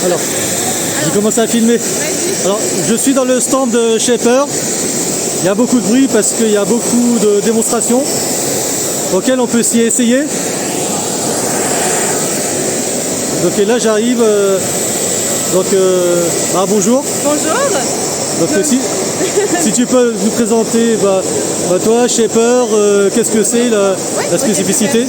Alors, j'ai commencé à filmer. Alors, je suis dans le stand de Shaper. Il y a beaucoup de bruit parce qu'il y a beaucoup de démonstrations auxquelles on peut s'y essayer. Donc et là j'arrive. Bonjour. Bonjour. Donc si tu peux nous présenter toi, Shaper, qu'est-ce que c'est la spécificité?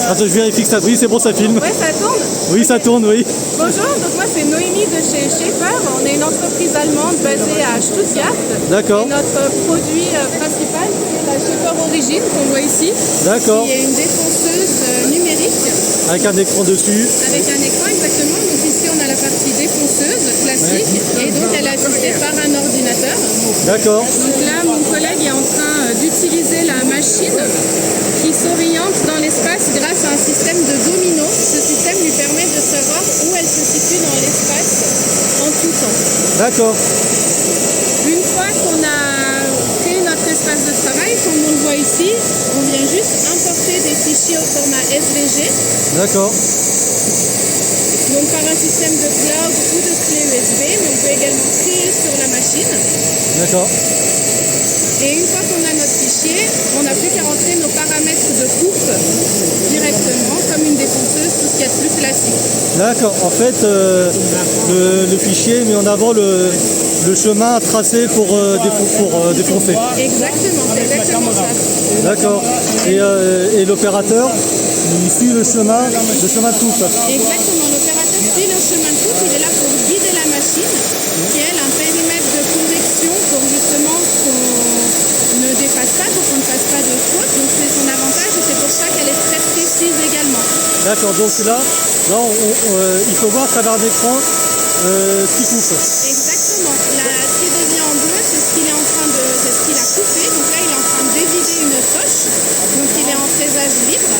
Attends, je vérifie que ça brille, c'est bon, ça filme. Ouais, ça tourne. Oui, ça tourne, oui. Bonjour, donc moi c'est Noémie de chez Shaper. On est une entreprise allemande basée à Stuttgart. D'accord. Et notre produit principal c'est la Shaper Origin qu'on voit ici. D'accord. Qui est une défonceuse numérique. Avec un écran dessus. Avec un écran exactement. Donc ici on a la partie défonceuse classique et donc elle est assistée par un ordinateur. D'accord. Donc là mon collègue est en train d'utiliser la machine qui s'oriente dans l'espace grâce à un système de domino. Ce système lui permet de savoir où elle se situe dans l'espace en tout temps. D'accord. Une fois qu'on a créé notre espace de travail, comme on le voit ici, on vient juste importer des fichiers au format SVG. D'accord. Donc par un système de cloud ou de clé USB, mais on peut également trier sur la machine. D'accord. Et une fois qu'on a notre fichier, on n'a plus qu'à rentrer nos paramètres de coupe directement, comme une défonceuse, tout ce qu'il y a de plus classique. D'accord. En fait, le fichier met en avant le chemin à tracer pour défoncer. Exactement, c'est exactement ça. D'accord. Et l'opérateur, il suit le chemin de coupe. Exactement, l'opérateur suit le chemin de coupe, il est là pour guider la machine, qui elle a un périmètre de convection pour justement qu'on ne dépasse pas, pour qu'on ne fasse pas de faute. Donc c'est son avantage et c'est pour ça qu'elle est très précise également. D'accord, donc là il faut voir à travers l'écran ce qui coupe. Exactement, ce qui devient en bleu, c'est ce qu'il est en train de, c'est ce qu'il a coupé. Donc là il est en train de dévider une poche, donc il est en fraisage libre.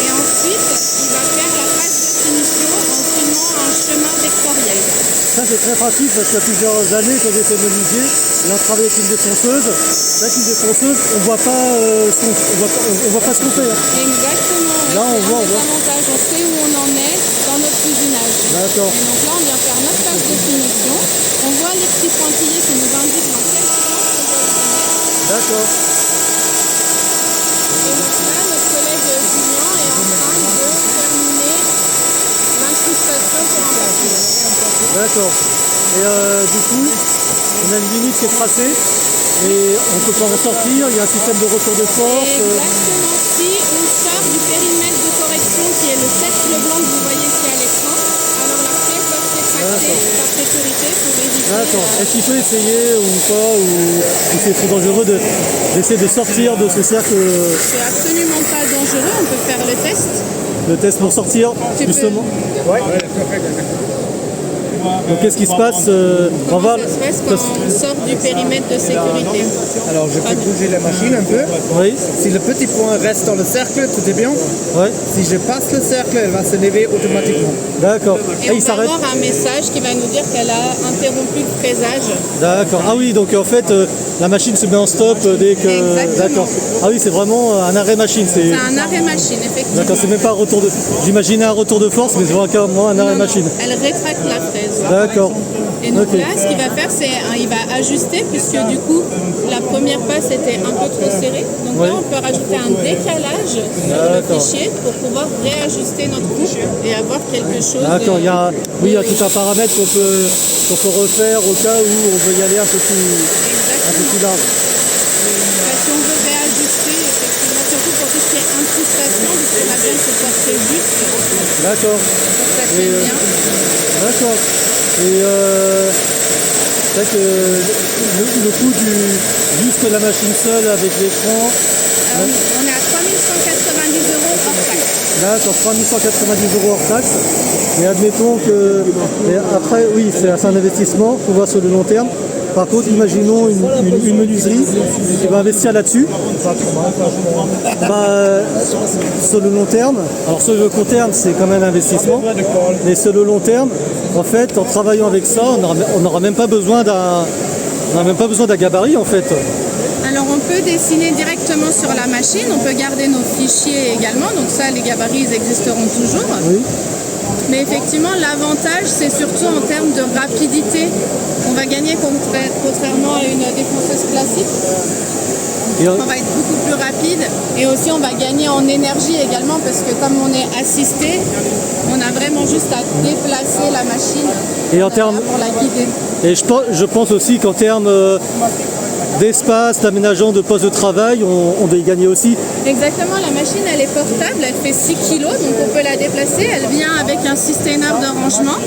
Et ensuite, il va faire la phase de finition en filmant un chemin vectoriel. Ça c'est très pratique parce qu'il y a plusieurs années quand j'étais menuisier, on travaillait avec une défonceuse. Avec une défonceuse, on voit pas ce qu'on fait. Exactement. Là on voit. Avantage, on sait où on en est dans notre usinage. D'accord. Et donc là on vient faire notre phase de finition. On voit les petits pointillés qui nous indiquent dans quel sens on doit usiner. D'accord. Et donc là, notre collègue Julien est en train de terminer l'incrustation pour un papier. D'accord. Et du coup, on a une limite qui est tracée et on peut pas en sortir, il y a un système de retour de force. Exactement. Si on sort du périmètre de correction qui est le cercle blanc que vous voyez ici à l'écran, alors la pièce doit se rétracter par sécurité pour éviter... D'accord. Est-ce qu'il peut essayer ou pas, ou c'est trop dangereux d'essayer de sortir de ce cercle? C'est absolument pas dangereux, on peut faire le test. Le test pour sortir, justement. Ouais. Donc qu'est-ce qui se passe? On va Ça se passe quand on sort du périmètre de sécurité. Alors je peux bouger la machine un peu. Oui. Si le petit point reste dans le cercle, tout est bien. Ouais. Si je passe le cercle, elle va se lever automatiquement. D'accord. Et on va avoir un message qui va nous dire qu'elle a interrompu le fraisage. D'accord. Ah oui, donc en fait, la machine se met en stop dès que... Exactement. D'accord. Ah oui, c'est vraiment un arrêt machine. C'est un arrêt machine, effectivement. D'accord, c'est même pas un retour de... J'imaginais un retour de force, mais c'est vraiment un arrêt machine. Elle rétracte la fraise. D'accord. Et donc Ok. là, ce qu'il va faire, c'est il va ajuster, puisque du coup, la première passe était un peu trop serrée. Donc Ouais. là, on peut rajouter un décalage sur le fichier pour pouvoir réajuster notre coupe et avoir quelque chose... D'accord, il y a tout un paramètre qu'on peut refaire au cas où on veut y aller un peu plus large. Si on veut réajuster, effectivement, surtout pour tout ce qui est incrustation, parce qu'on a besoin que ce soit très juste, D'accord. pour que ça tienne bien. D'accord. Et c'est vrai que le coût juste la machine seule avec l'écran... On est à 3190 € hors taxe. D'accord, 3190 € hors taxe. Et admettons que... Et après, oui, c'est un investissement, il faut voir sur le long terme. Par contre, imaginons une menuiserie qui va investir là-dessus. Sur le long terme, alors sur le court terme, c'est quand même un investissement, mais sur le long terme, en fait, en travaillant avec ça, on n'aura même pas besoin d'un gabarit, en fait. Alors on peut dessiner directement sur la machine, on peut garder nos fichiers également, donc ça les gabarits ils existeront toujours. Oui. Mais effectivement, l'avantage, c'est surtout en termes de rapidité. On va gagner contrairement à une défonceuse classique. Et, On va être beaucoup plus rapide et aussi on va gagner en énergie également parce que comme on est assisté, on a vraiment juste à déplacer la machine Et en termes- pour la guider. et je pense aussi qu'en termes d'espace, d'aménagement de postes de travail, on doit y gagner aussi. Exactement, la machine elle est portable, elle fait 6 kg, donc on peut la déplacer, elle vient avec un système de rangement.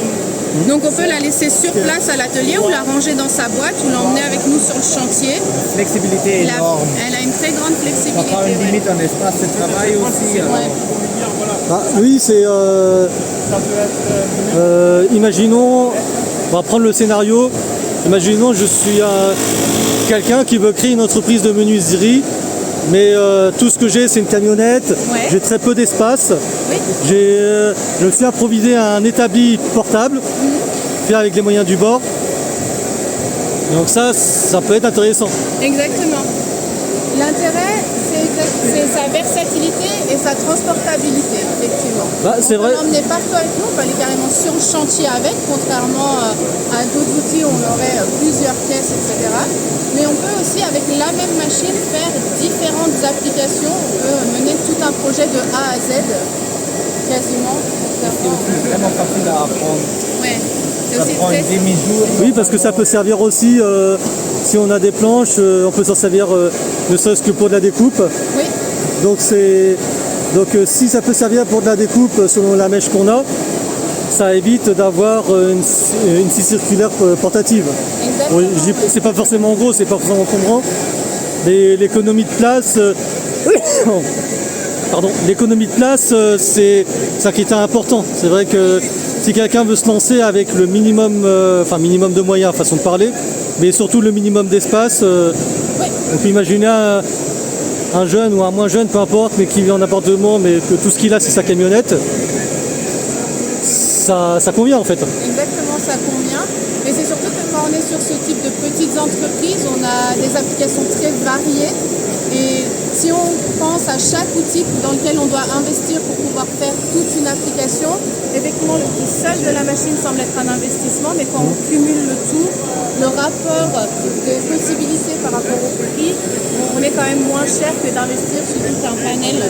Donc on peut la laisser sur place à l'atelier ou la ranger dans sa boîte ou l'emmener avec nous sur le chantier. Flexibilité énorme. Elle a une très grande Ça flexibilité. prend une ouais. limite en espace de travail aussi. Ouais. Ah, oui, c'est... imaginons, on va prendre le scénario, imaginons je suis quelqu'un qui veut créer une entreprise de menuiserie, mais tout ce que j'ai c'est une camionnette, Ouais. j'ai très peu d'espace, Oui. je me suis improvisé un établi portable, fait avec les moyens du bord, donc ça peut être intéressant. Exactement. L'intérêt, c'est sa versatilité et sa transportabilité, effectivement. Bah, c'est On vrai. peut l'emmener partout avec nous, on peut aller carrément sur le chantier avec, contrairement à d'autres outils où on aurait plusieurs caisses, etc. Mais on peut aussi, avec la même machine, faire différentes applications. On peut mener tout un projet de A à Z, quasiment. C'est vraiment facile à apprendre. Ouais. C'est Ça aussi prend très... une demi-jour. Oui, parce que ça peut servir aussi, si on a des planches, on peut s'en servir ne serait-ce que pour de la découpe. Oui. Donc, si ça peut servir pour de la découpe selon la mèche qu'on a, ça évite d'avoir une scie circulaire portative. Exactement. Bon, c'est pas forcément gros, c'est pas forcément encombrant, mais l'économie de place, pardon, l'économie de place, c'est un critère important. C'est vrai que si quelqu'un veut se lancer avec le minimum, minimum de moyens, façon de parler, mais surtout le minimum d'espace, Oui. on peut imaginer un jeune ou un moins jeune, peu importe, mais qui vit en appartement, mais que tout ce qu'il a c'est sa camionnette, ça convient en fait. Exactement, ça convient. Mais c'est surtout que quand on est sur ce type de petites entreprises, on a des applications très variées. Et si on pense à chaque outil dans lequel on doit investir pour pouvoir faire toute une application, effectivement, le prix seul de la machine semble être un investissement, mais quand on cumule le tout, le rapport de possibilités par rapport au prix, on est quand même moins cher que d'investir sur tout un panel.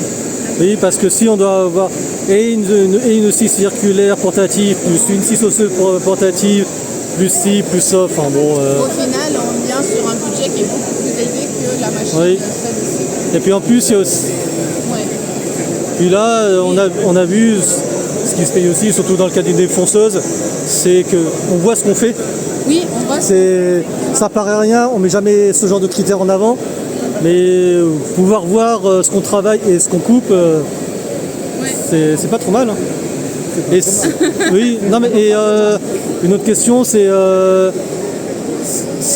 Oui, parce que si on doit avoir et une scie circulaire portative, plus une scie osseuse portative, plus ci, plus ça, enfin bon. Au final, on vient sur un budget qui est beaucoup plus élevé que la machine Oui. seule aussi. Et puis en plus, il y a aussi, Ouais. puis là, on a vu ce qui se paye aussi, surtout dans le cas d'une défonceuse, c'est qu'on voit ce qu'on fait. Oui, on voit Ça paraît rien, on met jamais ce genre de critères en avant, mais pouvoir voir ce qu'on travaille et ce qu'on coupe, ouais. c'est pas trop mal. Hein. Oui, non mais une autre question, c'est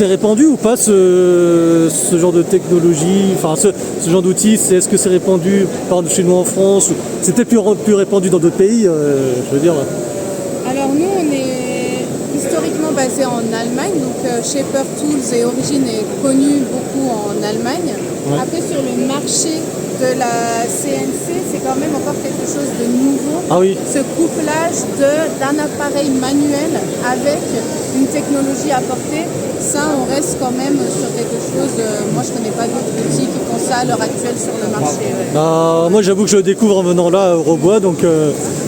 répandu ou pas ce genre de technologie, enfin ce genre d'outils, est-ce que c'est répandu par chez nous en France, ou c'est peut-être plus répandu dans d'autres pays, je veux dire. Alors nous, on est historiquement basé en Allemagne, donc Shaper Tools et Origin est connu beaucoup en Allemagne. Ouais. Après, sur le marché de la CNC, c'est quand même encore quelque chose de nouveau. Ah oui. Ce couplage d'un appareil manuel avec une technologie apportée, ça, on reste quand même sur quelque chose. Moi, je ne connais pas d'autres outils qui font ça à l'heure actuelle sur le marché. Ouais. Bah, moi j'avoue que je le découvre en venant là au Robois, donc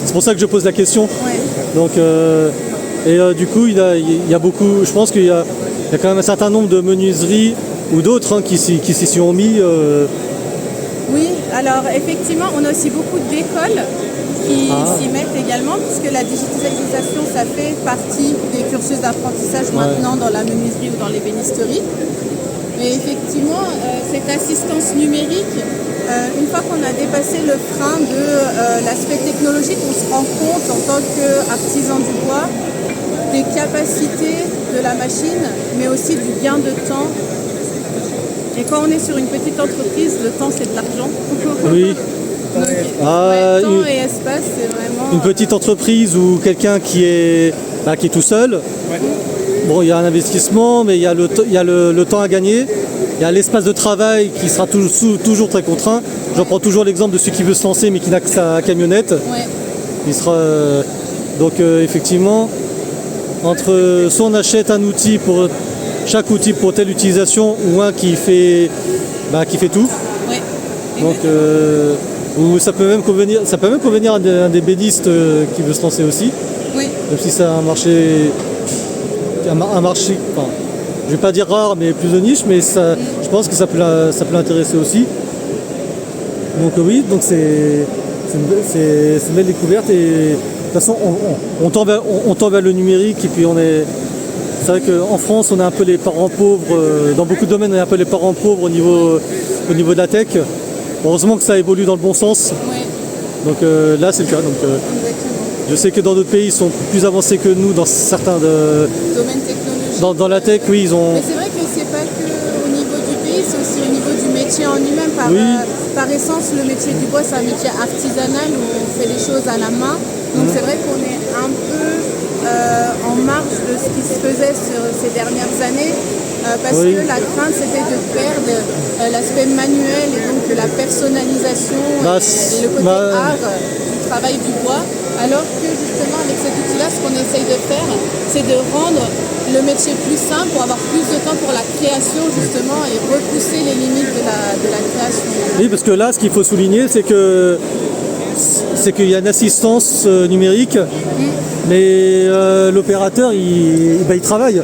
c'est pour ça que je pose la question. Ouais. Donc, du coup, il y a beaucoup, je pense qu'il y a quand même un certain nombre de menuiseries ou d'autres qui s'y sont mis. Oui, alors effectivement, on a aussi beaucoup d'écoles qui Ah. s'y mettent également, puisque la digitalisation, ça fait partie des cursus d'apprentissage maintenant dans la menuiserie ou dans l'ébénisterie. Mais effectivement, cette assistance numérique, une fois qu'on a dépassé le frein de l'aspect technologique, on se rend compte en tant qu'artisan du bois des capacités de la machine, mais aussi du gain de temps. Et quand on est sur une petite entreprise, le temps c'est de l'argent. Oui. Donc, temps et espace, c'est vraiment... Une petite entreprise ou quelqu'un qui est tout seul. Bon, il y a un investissement, mais il y a le temps à gagner. Il y a l'espace de travail qui sera toujours très contraint. J'en prends toujours l'exemple de celui qui veut se lancer mais qui n'a que sa camionnette. Ouais. Il sera, Donc effectivement, entre soit on achète un outil pour chaque outil pour telle utilisation ou un qui fait tout. Ouais. Donc ou ça peut même convenir à un des bédistes qui veut se lancer aussi. Oui. Même si c'est un marché, enfin, je vais pas dire rare, mais plus de niche, mais ça, je pense que ça peut l'intéresser aussi. Donc oui, donc c'est une belle découverte et de toute façon on tend vers le numérique et puis c'est vrai qu'en France on est un peu les parents pauvres, dans beaucoup de domaines on est un peu les parents pauvres au niveau de la tech. Heureusement que ça évolue dans le bon sens. Ouais. Donc là c'est le cas. Donc, Exactement. je sais que dans d'autres pays ils sont plus avancés que nous dans certains Domaine technologique. dans la tech, oui ils ont. Mais c'est vrai que c'est pas que au niveau du pays, c'est aussi au niveau du métier en lui-même. Par essence, le métier du bois, c'est un métier artisanal où on fait les choses à la main. Donc c'est vrai qu'on est un peu en marge de ce qui se faisait sur ces dernières années. Parce que la crainte c'était de perdre l'aspect manuel et donc la personnalisation et le côté art du travail du bois. Alors que justement avec cet outil-là, ce qu'on essaye de faire, c'est de rendre le métier plus simple pour avoir plus de temps pour la création justement et repousser les limites de la création. Oui, parce que là ce qu'il faut souligner c'est qu'il y a une assistance numérique, mais l'opérateur il travaille.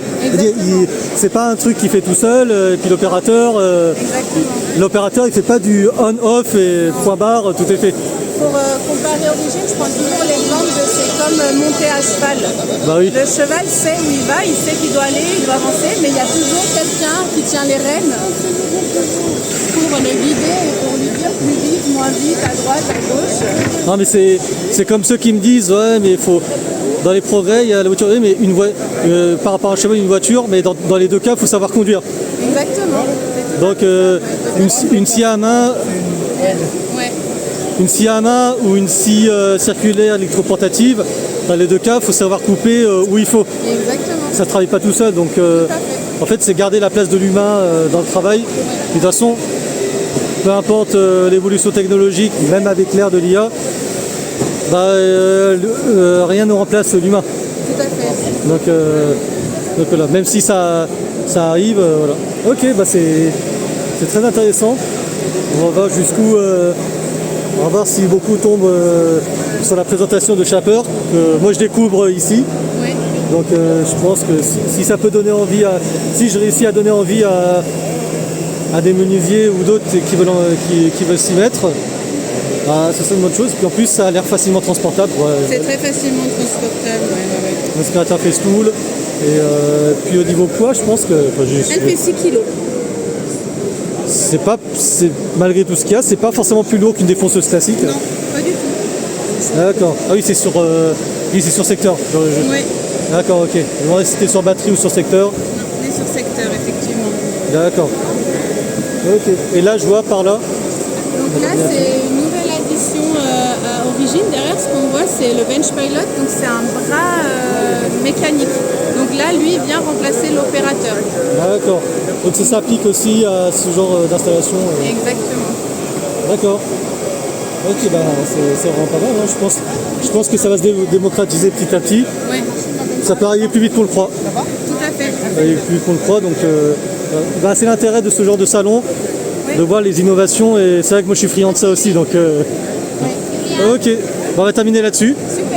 C'est pas un truc qu'il fait tout seul, et puis l'opérateur il fait pas du on-off et point barre, tout est fait. Pour comparer Origine, je prends toujours l'exemple de c'est comme monter à cheval. Bah oui. Le cheval sait où il va, il sait qu'il doit aller, il doit avancer, mais il y a toujours quelqu'un qui tient les rênes pour le guider et pour lui dire plus vite, moins vite, à droite, à gauche. Non mais c'est comme ceux qui me disent ouais mais il faut dans les progrès il y a la voiture, oui, mais par rapport à un cheval une voiture, mais dans les deux cas il faut savoir conduire. Exactement. Donc une scie à main. Ouais. Une scie à main ou une scie circulaire électroportative, dans les deux cas, il faut savoir couper où il faut. Exactement. Ça ne travaille pas tout seul, donc en fait c'est garder la place de l'humain dans le travail. Et de toute façon, peu importe l'évolution technologique, même avec l'ère de l'IA, rien ne remplace l'humain. Tout à fait. Donc voilà, même si ça arrive, voilà. Ok, c'est très intéressant. On va voir jusqu'où. On va voir si beaucoup tombent sur la présentation de Shaper, que moi je découvre ici. Oui. Donc je pense que si ça peut donner envie si je réussis à donner envie à des menuisiers ou d'autres qui veulent s'y mettre, ça serait une bonne chose. Puis en plus ça a l'air facilement transportable. C'est très facilement transportable. Ouais. L'aspirateur Festool. Et puis au niveau poids, je pense que. Elle fait 6 kilos. Malgré tout ce qu'il y a, c'est pas forcément plus lourd qu'une défonceuse classique. Non, pas du tout. D'accord. Ah oui, c'est sur secteur. Oui. D'accord, ok. Je me demandais si c'était sur batterie ou sur secteur. On est sur secteur, effectivement. D'accord. Ok. Et là, je vois par là. Donc là, c'est une nouvelle addition à Origine. Derrière, ce qu'on voit, c'est le Bench Pilot. Donc c'est un bras mécanique. Donc là, lui, il vient remplacer l'opérateur. D'accord. Donc ça s'applique aussi à ce genre d'installation. Exactement. D'accord. Ok, c'est vraiment pas mal. Hein. Je pense que ça va se démocratiser petit à petit. Oui. Ça peut arriver plus vite qu'on le croit. Tout à fait. Ça peut arriver plus vite qu'on le croit. Donc c'est l'intérêt de ce genre de salon, de voir les innovations. Et c'est vrai que moi je suis friand de ça aussi. Donc, ok, on va terminer là-dessus. Super.